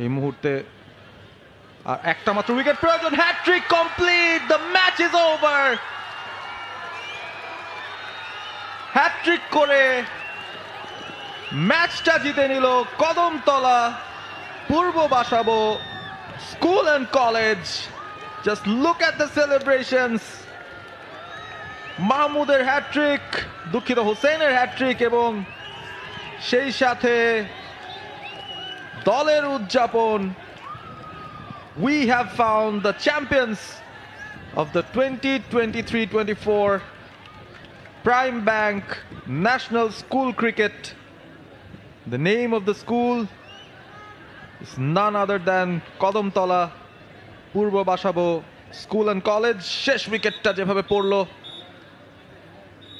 এই মুহূর্তে আর একটা মাত্র উইকেট প্রয়োজন। Hat-trick complete, the match is over. Hat-trick করে ম্যাচটা জিতে নিল Kadamtala Purba Basabo school and college. Just look at the celebrations. মাহমুদের হ্যাট্রিক, দুঃখিত হোসেনের হ্যাট্রিক, এবং সেই সাথে দলের উদযাপন। We have found the champions of the 2023-24 Prime Bank National School Cricket. The name of the school is none other than Kodamtola Purbo Bashabo School and College. শেষ উইকেটটা যেভাবে পড়লো,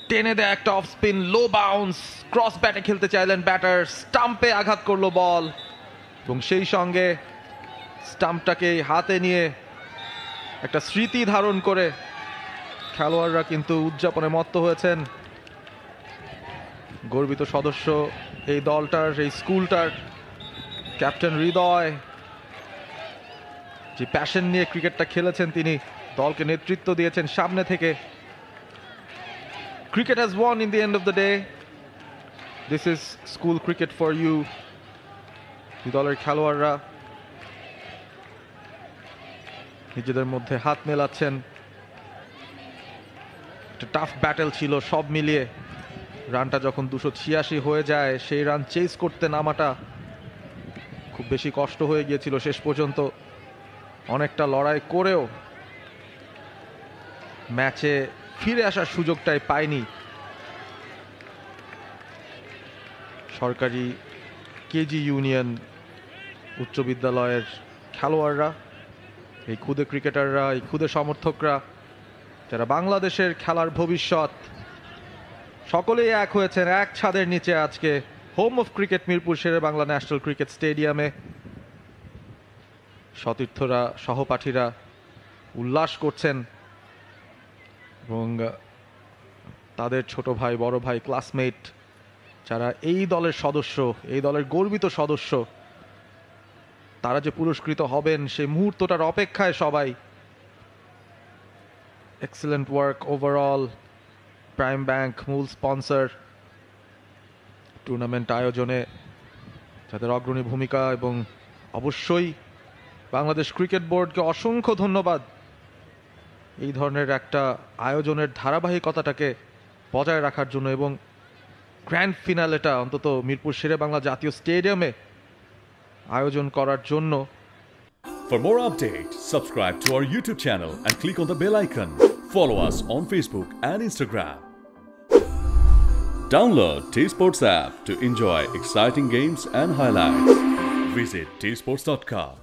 টেনে দেয় একটা অফ স্পিন, লো বাউন্স, ক্রস ব্যাটে খেলতে চাইলেন batter, স্টাম্পে আঘাত করলো বল, এবং সেই সঙ্গে স্টাম্পটাকে হাতে নিয়ে একটা স্মৃতি ধারণ করে খেলোয়াড়রা কিন্তু উদযাপনে মত্ত হয়েছেন। গর্বিত সদস্য এই দলটার, এই স্কুলটার ক্যাপ্টেন হৃদয়, যে প্যাশন নিয়ে ক্রিকেটটা খেলেছেন, তিনি দলকে নেতৃত্ব দিয়েছেন সামনে থেকে। Cricket has won in the end of the day. This is school cricket for you. এই দলের খেলোয়াড়রা নিজেদের মধ্যে হাত মেলাচ্ছেন। একটা টাফ ব্যাটেল ছিল সব মিলিয়ে। রানটা যখন 286 হয়ে যায়, সেই রান চেস করতে নামাটা খুব বেশি কষ্ট হয়ে গিয়েছিল শেষ পর্যন্ত। অনেকটা লড়াই করেও ম্যাচে ফিরে আসার সুযোগটাই পায়নি সরকারি কেজি ইউনিয়ন উচ্চ বিদ্যালয়ের খেলোয়াড়রা, এই খুদে ক্রিকেটাররা, এই খুদে সমর্থকরা, যারা বাংলাদেশের খেলার ভবিষ্যৎ। সকলেই এক হয়েছেন এক ছাদের নিচে আজকে home of cricket Mirpur Shere Bangla national cricket স্টেডিয়ামে। সতীর্থরা, সহপাঠীরা উল্লাস করছেন, এবং তাদের ছোট ভাই, বড় ভাই, ক্লাসমেট যারা এই দলের সদস্য, এই দলের গর্বিত সদস্য, তারা যে পুরস্কৃত হবেন সেই মুহূর্তটার অপেক্ষায় সবাই। Excellent work overall. Prime bank মূল স্পন্সর, টুর্নামেন্ট আয়োজনে যাদের অগ্রণী ভূমিকা, এবং অবশ্যই বাংলাদেশ ক্রিকেট বোর্ডকে অসংখ্য ধন্যবাদ এই ধরনের একটা আয়োজনের ধারাবাহিকতাটাকে বজায় রাখার জন্য, এবং গ্র্যান্ড ফিনালেটা অন্তত মিরপুর শেরে বাংলা জাতীয় স্টেডিয়ামে আয়োজন করার জন্য। For more updates, subscribe to our YouTube channel and click on the bell icon. Follow us on Facebook and Instagram. Download T-Sports app to enjoy exciting games and highlights. Visit tsports.com.